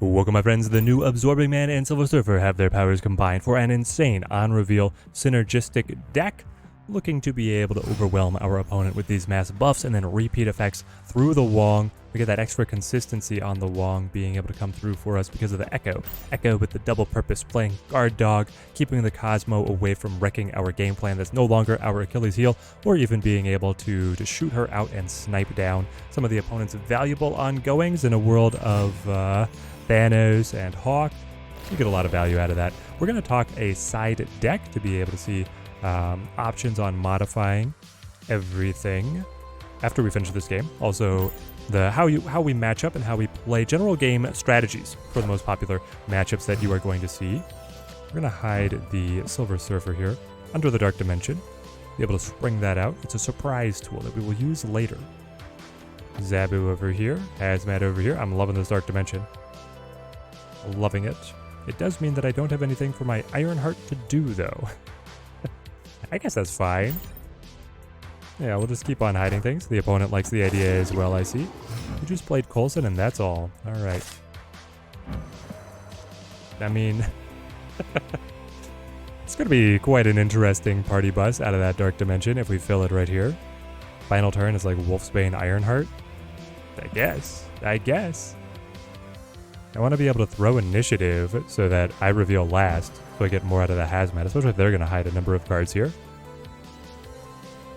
Welcome my friends, the new Absorbing Man and Silver Surfer have their powers combined for an insane on-reveal synergistic deck, looking to be able to overwhelm our opponent with these massive buffs and then repeat effects through the Wong. We get that extra consistency on the Wong being able to come through for us because of the Echo. Echo with the double purpose, playing guard dog, keeping the Cosmo away from wrecking our game plan that's no longer our Achilles heel, or even being able to shoot her out and snipe down some of the opponent's valuable ongoings in a world of Thanos and Hawk. You get a lot of value out of that. We're going to talk a side deck to be able to see options on modifying everything after we finish this game. Also, how we match up and how we play general game strategies for the most popular matchups that you are going to see. We're going to hide the Silver Surfer here under the Dark Dimension. Be able to spring that out. It's a surprise tool that we will use later. Zabu over here. Hazmat over here. I'm loving this Dark Dimension. Loving it. It does mean that I don't have anything for my Ironheart to do, though. I guess that's fine. Yeah, we'll just keep on hiding things. The opponent likes the idea as well, I see. You just played Coulson and that's all. Alright. I mean... it's going to be quite an interesting party bus out of that Dark Dimension if we fill it right here. Final turn is like Wolfsbane Ironheart. I guess. I want to be able to throw initiative so that I reveal last, so I get more out of the Hazmat, especially if they're going to hide a number of cards here.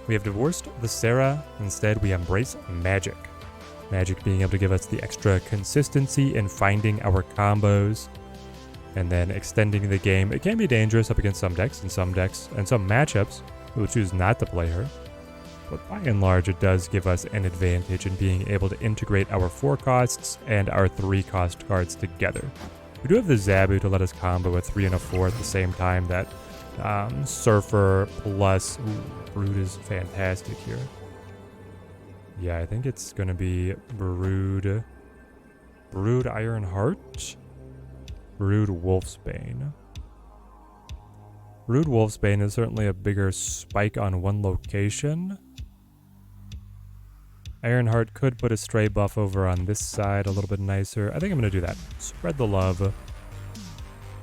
We have divorced the Sarah. Instead, we embrace Magic. Magic being able to give us the extra consistency in finding our combos and then extending the game. It can be dangerous up against some decks and some matchups. We will choose not to play her. But by and large, it does give us an advantage in being able to integrate our 4 costs and our 3 cost cards together. We do have the Zabu to let us combo a 3 and a 4 at the same time. That Surfer plus Brood is fantastic here. Yeah, I think it's going to be Brood Ironheart, Brood Wolfsbane. Brood Wolfsbane is certainly a bigger spike on one location. Ironheart could put a stray buff over on this side a little bit nicer. I think I'm going to do that. Spread the love.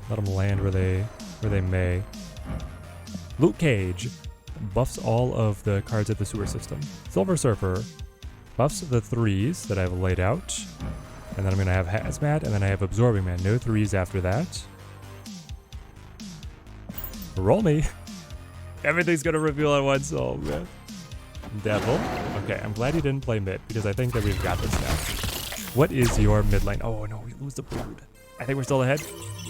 Let them land where they may. Luke Cage buffs all of the cards at the sewer system. Silver Surfer buffs the 3s that I've laid out. And then I'm going to have Hazmat, and then I have Absorbing Man. No 3s after that. Roll me. Everything's going to reveal at once. Oh, man. Devil. Okay, I'm glad you didn't play mid, because I think that we've got this now. What is your mid lane? Oh, no, we lose the Brood. I think we're still ahead.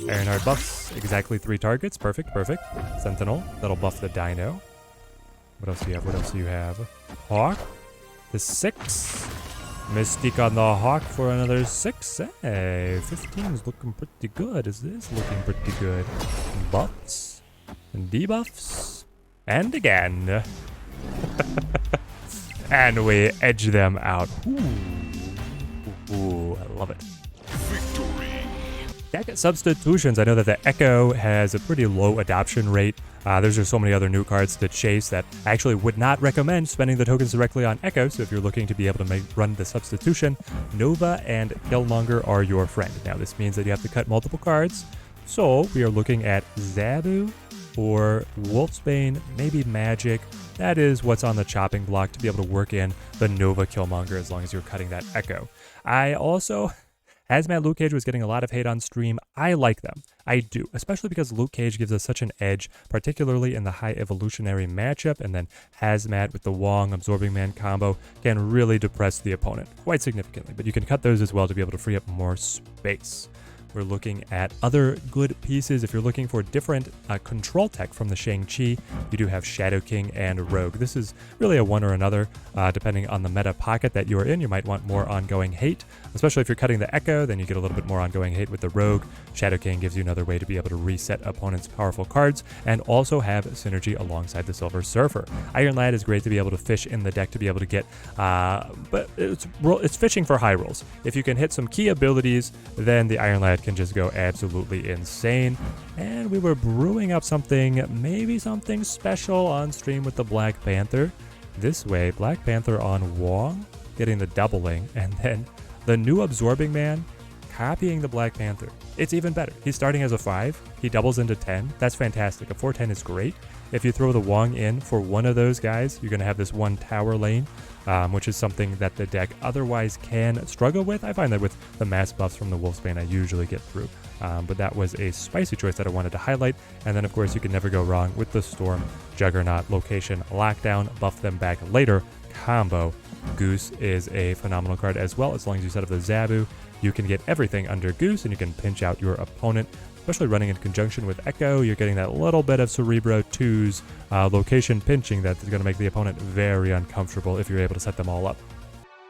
Ironheart buffs exactly 3 targets. Perfect. Sentinel. That'll buff the Dino. What else do you have? Hawk. The 6. Mystique on the Hawk for another 6. Hey, 15 is looking pretty good. Is this looking pretty good? Buffs. And debuffs. And again. And we edge them out. Ooh, I love it. Victory. Deck substitutions. I know that the Echo has a pretty low adoption rate. There's just so many other new cards to chase that I actually would not recommend spending the tokens directly on Echo. So if you're looking to be able to run the substitution, Nova and Killmonger are your friend. Now this means that you have to cut multiple cards. So we are looking at Zabu or Wolfsbane, maybe Magic. That is what's on the chopping block to be able to work in the Nova Killmonger as long as you're cutting that Echo. I also... Hazmat Luke Cage was getting a lot of hate on stream. I like them. I do, especially because Luke Cage gives us such an edge, particularly in the high evolutionary matchup, and then Hazmat with the Wong Absorbing Man combo can really depress the opponent quite significantly, but you can cut those as well to be able to free up more space. We're looking at other good pieces. If you're looking for different control tech from the Shang Chi, you do have Shadow King and Rogue. This is really a one or another, depending on the meta pocket that you're in. You might want more ongoing hate, especially if you're cutting the Echo, then you get a little bit more ongoing hate with the Rogue. Shadow King gives you another way to be able to reset opponents' powerful cards and also have synergy alongside the Silver Surfer. Iron Lad is great to be able to fish in the deck to be able to get, but it's fishing for high rolls. If you can hit some key abilities, then the Iron Lad can just go absolutely insane. And we were brewing up something, maybe something special on stream with the Black Panther. This way, Black Panther on Wong, getting the doubling, and then the new Absorbing Man copying the Black Panther. It's even better. He's starting as a 5. He doubles into 10. That's fantastic. A 4/10 is great. If you throw the Wong in for one of those guys, you're going to have this one tower lane, which is something that the deck otherwise can struggle with. I find that with the mass buffs from the Wolfsbane, I usually get through. But that was a spicy choice that I wanted to highlight. And then, of course, you can never go wrong with the Storm Juggernaut location lockdown, buff them back later combo. Goose is a phenomenal card as well. As long as you set up the Zabu, you can get everything under Goose, and you can pinch out your opponent, especially running in conjunction with Echo. You're getting that little bit of Cerebro 2's location pinching that is going to make the opponent very uncomfortable if you're able to set them all up.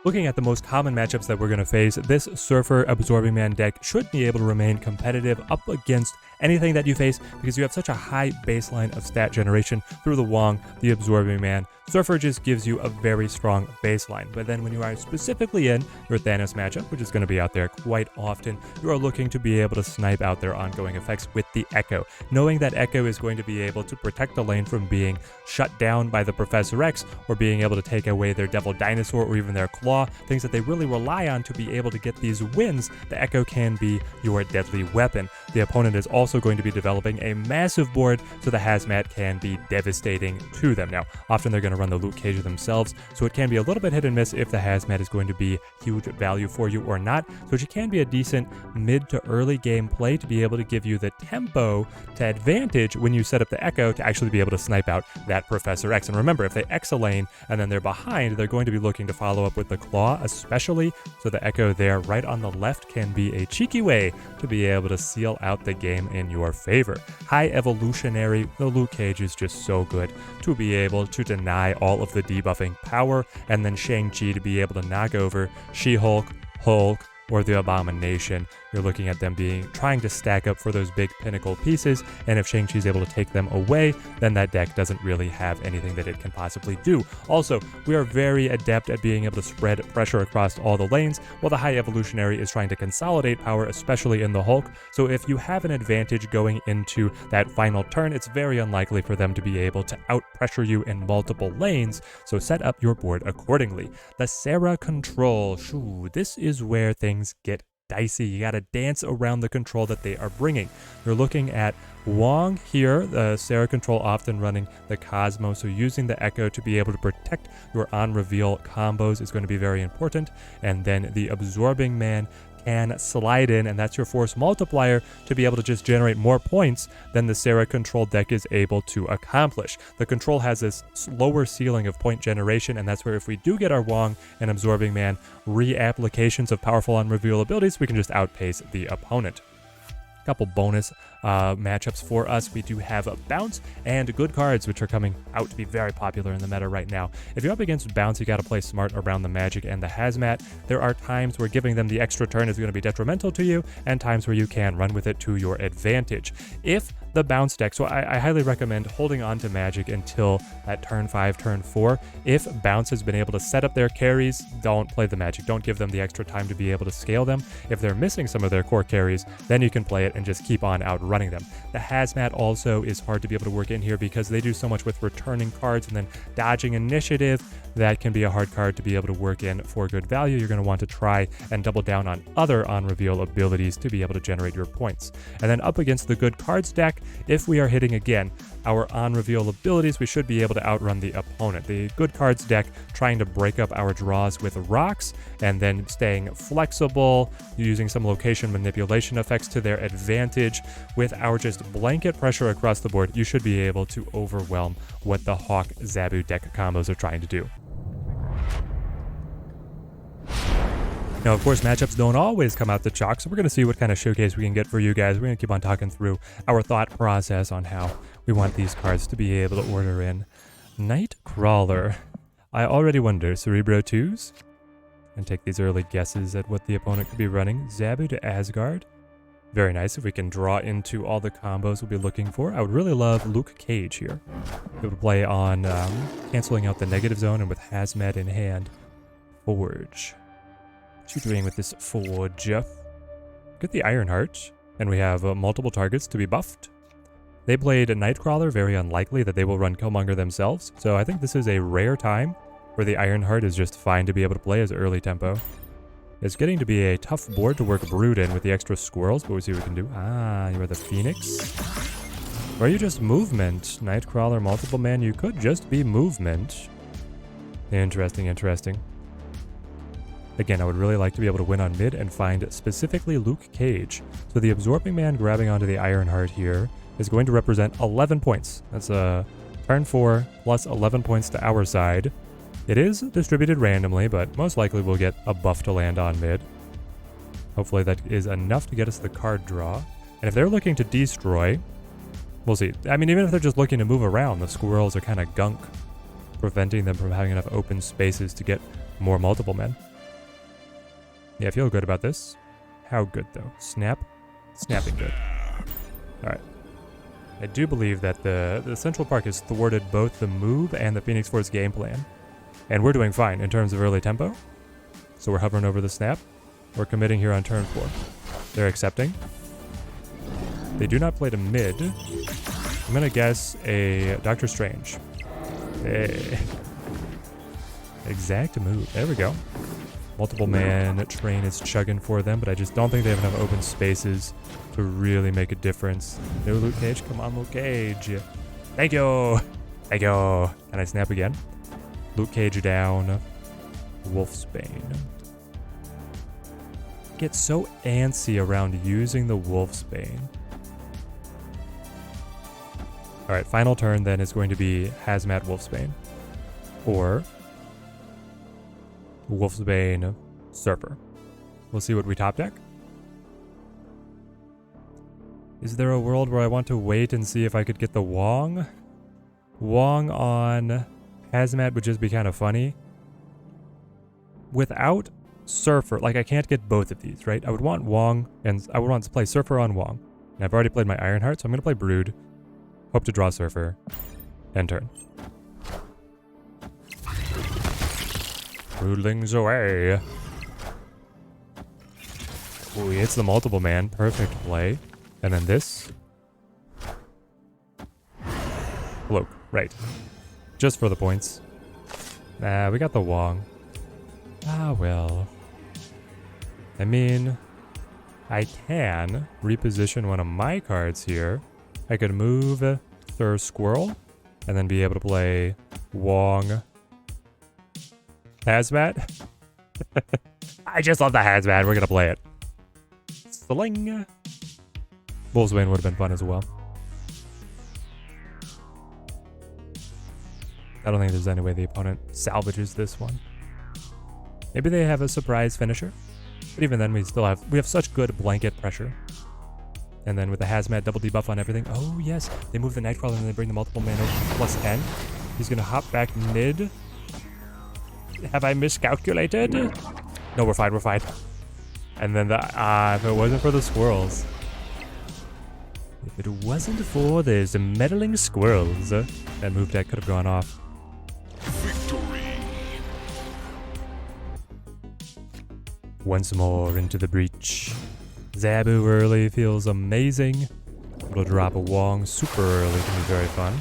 Looking at the most common matchups that we're going to face, this Surfer Absorbing Man deck should be able to remain competitive up against anything that you face because you have such a high baseline of stat generation through the Wong, the Absorbing Man. Surfer just gives you a very strong baseline, but then when you are specifically in your Thanos matchup, which is going to be out there quite often, you are looking to be able to snipe out their ongoing effects with the Echo. Knowing that Echo is going to be able to protect the lane from being shut down by the Professor X or being able to take away their Devil Dinosaur or even their Claw, things that they really rely on to be able to get these wins, the Echo can be your deadly weapon. The opponent is also going to be developing a massive board, so the Hazmat can be devastating to them. Now, often they're going to run the Luke Cage themselves, so it can be a little bit hit and miss if the Hazmat is going to be huge value for you or not. So she can be a decent mid to early game play to be able to give you the tempo to advantage when you set up the Echo to actually be able to snipe out that Professor X. And remember, if they X a lane and then they're behind, they're going to be looking to follow up with the Claw especially, so the Echo there right on the left can be a cheeky way to be able to seal out the game in your favor. High evolutionary, the Luke Cage is just so good to be able to deny all of the debuffing power, and then Shang Chi to be able to knock over She-Hulk, Hulk, or the Abomination. You're looking at them trying to stack up for those big pinnacle pieces, and if Shang-Chi's able to take them away, then that deck doesn't really have anything that it can possibly do. Also, we are very adept at being able to spread pressure across all the lanes, while the High Evolutionary is trying to consolidate power, especially in the Hulk. So if you have an advantage going into that final turn, it's very unlikely for them to be able to out-pressure you in multiple lanes, so set up your board accordingly. The Sarah Control, this is where things get dicey. You gotta dance around the control that they are bringing. You're looking at Wong here, the Sarah Control often running the Cosmo, so using the Echo to be able to protect your on-reveal combos is going to be very important. And then the Absorbing Man can slide in, and that's your force multiplier to be able to just generate more points than the Sarah Control deck is able to accomplish. The Control has this lower ceiling of point generation, and that's where if we do get our Wong and Absorbing Man reapplications of powerful on-reveal abilities, we can just outpace the opponent. Couple bonus matchups for us. We do have Bounce and Good Cards, which are coming out to be very popular in the meta right now. If you're up against Bounce, you got to play smart around the Magic and the Hazmat. There are times where giving them the extra turn is going to be detrimental to you, and times where you can run with it to your advantage. If the Bounce deck, so I highly recommend holding on to Magic until that turn 5, turn 4. If Bounce has been able to set up their carries, don't play the Magic. Don't give them the extra time to be able to scale them. If they're missing some of their core carries, then you can play it and just keep on outrunning them. The Hazmat also is hard to be able to work in here because they do so much with returning cards and then dodging initiative. That can be a hard card to be able to work in for good value. You're going to want to try and double down on other on-reveal abilities to be able to generate your points. And then up against the Good Cards deck, if we are hitting again our on-reveal abilities, we should be able to outrun the opponent. The Good Cards deck trying to break up our draws with rocks and then staying flexible, using some location manipulation effects to their advantage. With our just blanket pressure across the board, you should be able to overwhelm what the Hawk Zabu deck combos are trying to do. Now, of course, matchups don't always come out the chalk, so we're going to see what kind of showcase we can get for you guys. We're going to keep on talking through our thought process on how we want these cards to be able to order in. Nightcrawler. I already wonder, Cerebro 2s? And take these early guesses at what the opponent could be running. Zabu to Asgard. Very nice if we can draw into all the combos we'll be looking for. I would really love Luke Cage here. It would play on canceling out the negative zone and with Hazmat in hand. Forge. What you doing with this Forge? Get the Ironheart, and we have multiple targets to be buffed. They played a Nightcrawler, very unlikely that they will run Killmonger themselves, so I think this is a rare time where the Ironheart is just fine to be able to play as early tempo. It's getting to be a tough board to work Brood in with the extra squirrels, but we'll see what we can do. Ah, you are the Phoenix. Or are you just movement? Nightcrawler, multiple man, you could just be movement. Interesting, interesting. Again, I would really like to be able to win on mid and find specifically Luke Cage. So the Absorbing Man grabbing onto the Ironheart here is going to represent 11 points. That's a turn 4 plus 11 points to our side. It is distributed randomly, but most likely we'll get a buff to land on mid. Hopefully that is enough to get us the card draw. And if they're looking to destroy, we'll see. I mean, even if they're just looking to move around, the squirrels are kind of gunk, preventing them from having enough open spaces to get more multiple men. Yeah, I feel good about this. How good, though? Snap? Snapping good. Alright. I do believe that the Central Park has thwarted both the move and the Phoenix Force game plan. And we're doing fine in terms of early tempo. So we're hovering over the snap. We're committing here on turn 4. They're accepting. They do not play to mid. I'm going to guess a Doctor Strange. Hey. Exact move. There we go. Multiple man train is chugging for them, but I just don't think they have enough open spaces to really make a difference. No Luke Cage? Come on, Luke Cage. Thank you. Thank you. Can I snap again? Luke Cage down. Wolfsbane. Get so antsy around using the Wolfsbane. Alright, final turn then is going to be Hazmat Wolfsbane. Or Wolfsbane Surfer. We'll see what we top deck. Is there a world where I want to wait and see if I could get the Wong? Wong on Hazmat would just be kind of funny. Without Surfer, like I can't get both of these, right? I would want Wong, and I would want to play Surfer on Wong. And I've already played my Ironheart, so I'm going to play Brood. Hope to draw Surfer. End turn. Broodlings away. Ooh, he hits the multiple man. Perfect play. And then this. Cloak. Right. Just for the points. Nah, we got the Wong. Ah, well. I mean, I can reposition one of my cards here. I could move Thur Squirrel and then be able to play Wong Hazmat. I just love the Hazmat. We're going to play it. Sling. Wolfsbane would have been fun as well. I don't think there's any way the opponent salvages this one. Maybe they have a surprise finisher. But even then, we have such good blanket pressure. And then with the Hazmat double debuff on everything. Oh, yes. They move the Nightcrawler and they bring the multiple man over plus 10. He's going to hop back mid. Have I miscalculated? No, we're fine. We're fine. And then if it wasn't for the squirrels. If it wasn't for those meddling squirrels, that move deck could have gone off. Victory. Once more into the breach. Zabu early feels amazing. Able to drop a Wong super early can be very fun.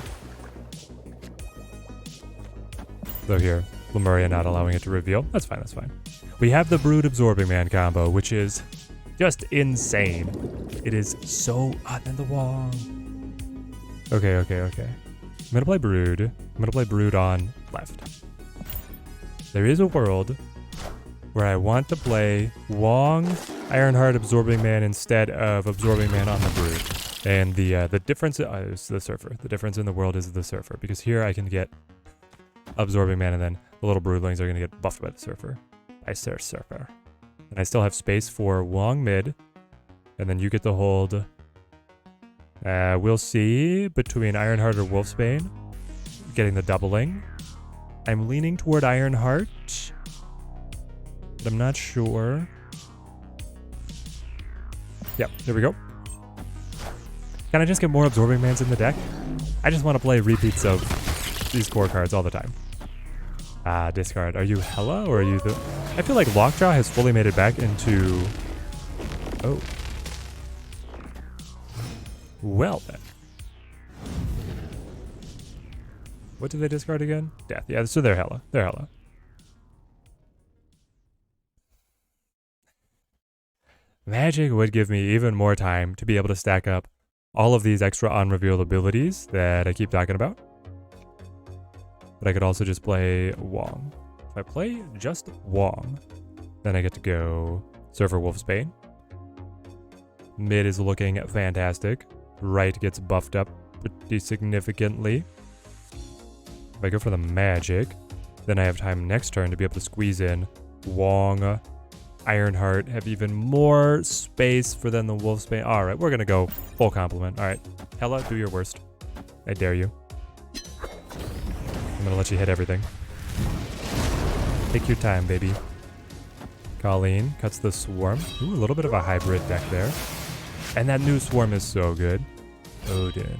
Though here, Lemuria not allowing it to reveal. That's fine, that's fine. We have the Brood Absorbing Man combo, which is just insane. It is so... then the Wong. Okay. I'm gonna play Brood. I'm gonna play Brood on left. There is a world where I want to play Wong Ironheart Absorbing Man instead of Absorbing Man on the Brood. And the difference is the Surfer. The difference in the world is the Surfer. Because here I can get Absorbing Man and then the little Broodlings are going to get buffed by the Surfer. By Surfer. And I still have space for Wong mid. And then you get to hold... we'll see between Ironheart or Wolfsbane. Getting the doubling. I'm leaning toward Ironheart. But I'm not sure. Yep, there we go. Can I just get more Absorbing Mans in the deck? I just want to play repeats of these core cards all the time. Discard. Are you Hela or are you the... I feel like Lockjaw has fully made it back into... Oh. Well then. What did they discard again? Death. Yeah, so they're Hela. They're Hela. Magic would give me even more time to be able to stack up all of these extra on-reveal abilities that I keep talking about. But I could also just play Wong. If I play just Wong, then I get to go Surfer Wolfsbane. Mid is looking fantastic. Right gets buffed up pretty significantly. If I go for the magic, then I have time next turn to be able to squeeze in Wong, Ironheart, have even more space for then the Wolfsbane. Alright, we're gonna go full complement. Alright, Hela, do your worst. I dare you. I'm gonna let you hit everything. Take your time, baby. Colleen cuts the Swarm. Ooh, a little bit of a hybrid deck there. And that new Swarm is so good. Odin.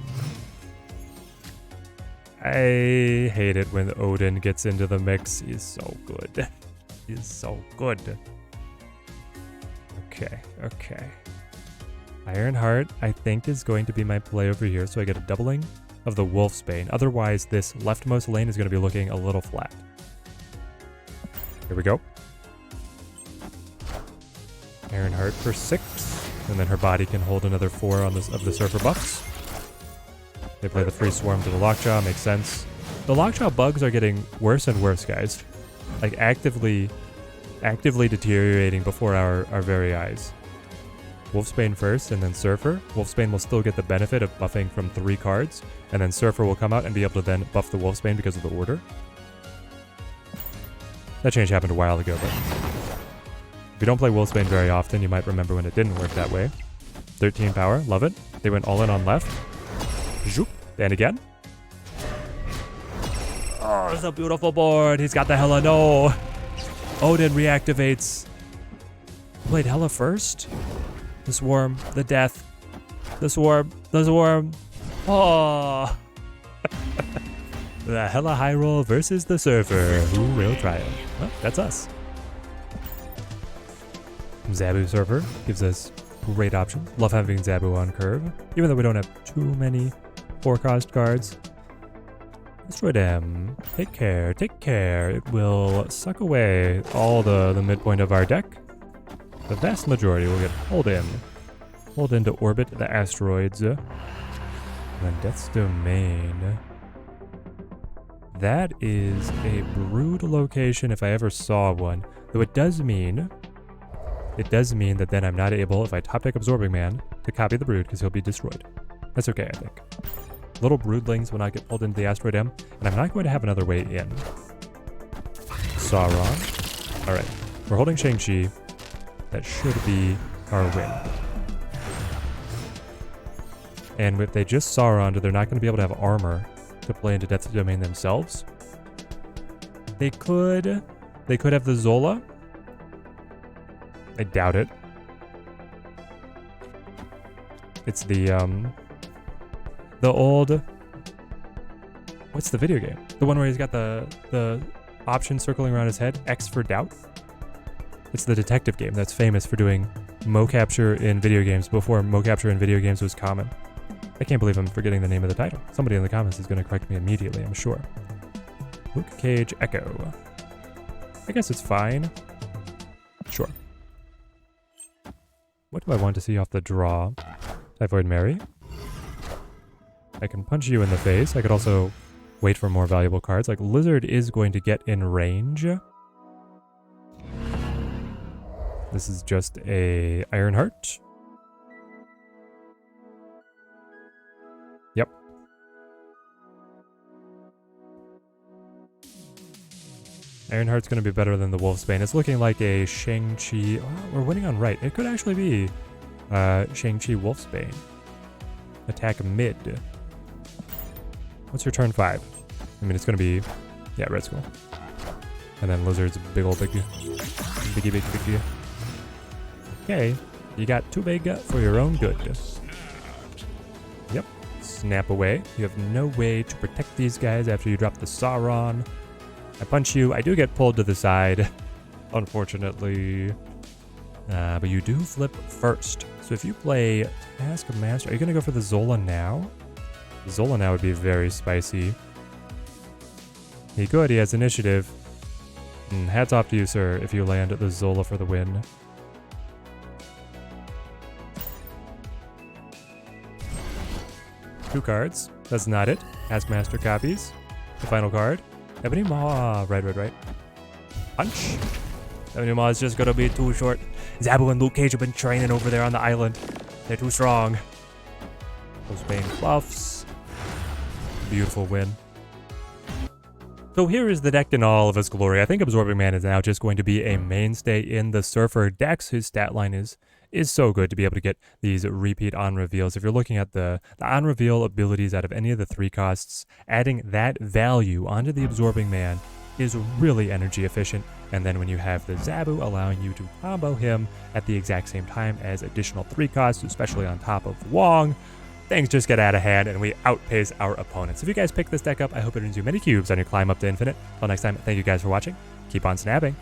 I hate it when Odin gets into the mix. He's so good. He's so good. Okay. Ironheart, I think, is going to be my play over here, so I get a doubling of the Wolfsbane. Otherwise, this leftmost lane is going to be looking a little flat. Here we go. Ironheart for 6, and then her body can hold another 4 on this of the Surfer buffs. They play the free Swarm to the Lockjaw, makes sense. The Lockjaw bugs are getting worse and worse, guys. Like, actively deteriorating before our very eyes. Wolfsbane first, and then Surfer. Wolfsbane will still get the benefit of buffing from 3 cards, and then Surfer will come out and be able to then buff the Wolfsbane because of the order. That change happened a while ago, but if you don't play Wolfsbane very often, you might remember when it didn't work that way. 13 power, love it. They went all in on left. Zoop, and again. Oh, it's a beautiful board. He's got the Hela. No. Odin reactivates. Played Hela first. The Swarm, the Death, the Swarm, the Swarm. Oh. The Hela high roll versus the Surfer. Who will triumph? Well, that's us. Zabu Surfer gives us great options. Love having Zabu on curve, even though we don't have too many 4-cost cards. Destroy them. Take care, take care. It will suck away all the midpoint of our deck. The vast majority will get pulled in. Pulled into orbit the asteroids. And then Death's Domain. That is a brood location if I ever saw one. Though it does mean that then I'm not able, if I top deck Absorbing Man, to copy the brood because he'll be destroyed. That's okay, I think. Little broodlings will not get pulled into the asteroid M, and I'm not going to have another way in. Sauron. Alright, we're holding Shang Chi. That should be our win. And if they just Sauron, they're not going to be able to have armor to play into Death's Domain themselves. They could have the Zola. I doubt it. It's the old... What's the video game? The one where he's got the option circling around his head? X for doubt? It's the detective game that's famous for doing mo-capture in video games before mo-capture in video games was common. I can't believe I'm forgetting the name of the title. Somebody in the comments is going to correct me immediately, I'm sure. Luke Cage Echo. I guess it's fine. Sure. What do I want to see off the draw? Typhoid Mary. I can punch you in the face. I could also wait for more valuable cards. Like Lizard is going to get in range. This is just a Ironheart. Yep. Ironheart's going to be better than the Wolfsbane. It's looking like a Shang Chi. Oh, we're winning on right. It could actually be Shang Chi Wolfsbane. Attack mid. What's your turn 5? I mean, it's going to be, yeah, Red Skull. And then Lizard's big. Okay, you got too big for your own good. Yep, snap away. You have no way to protect these guys after you drop the Sauron. I punch you. I do get pulled to the side, unfortunately. But you do flip first. So if you play Taskmaster, are you going to go for the Zola now? The Zola now would be very spicy. He could. He has initiative. Hats off to you, sir, if you land the Zola for the win. 2 cards. That's not it. Taskmaster copies. The final card. Ebony Maw. Right. Punch. Ebony Maw is just gonna be too short. Zabu and Luke Cage have been training over there on the island. They're too strong. Those Bane buffs. Beautiful win. So here is the deck in all of its glory. I think Absorbing Man is now just going to be a mainstay in the Surfer decks. His stat line is so good to be able to get these repeat on reveals. If you're looking at the on reveal abilities out of any of the 3 costs, adding that value onto the Absorbing Man is really energy efficient. And then when you have the Zabu allowing you to combo him at the exact same time as additional 3 costs, especially on top of Wong, things just get out of hand and we outpace our opponents. If you guys pick this deck up, I hope it earns you many cubes on your climb up to infinite. Until next time, thank you guys for watching. Keep on snapping.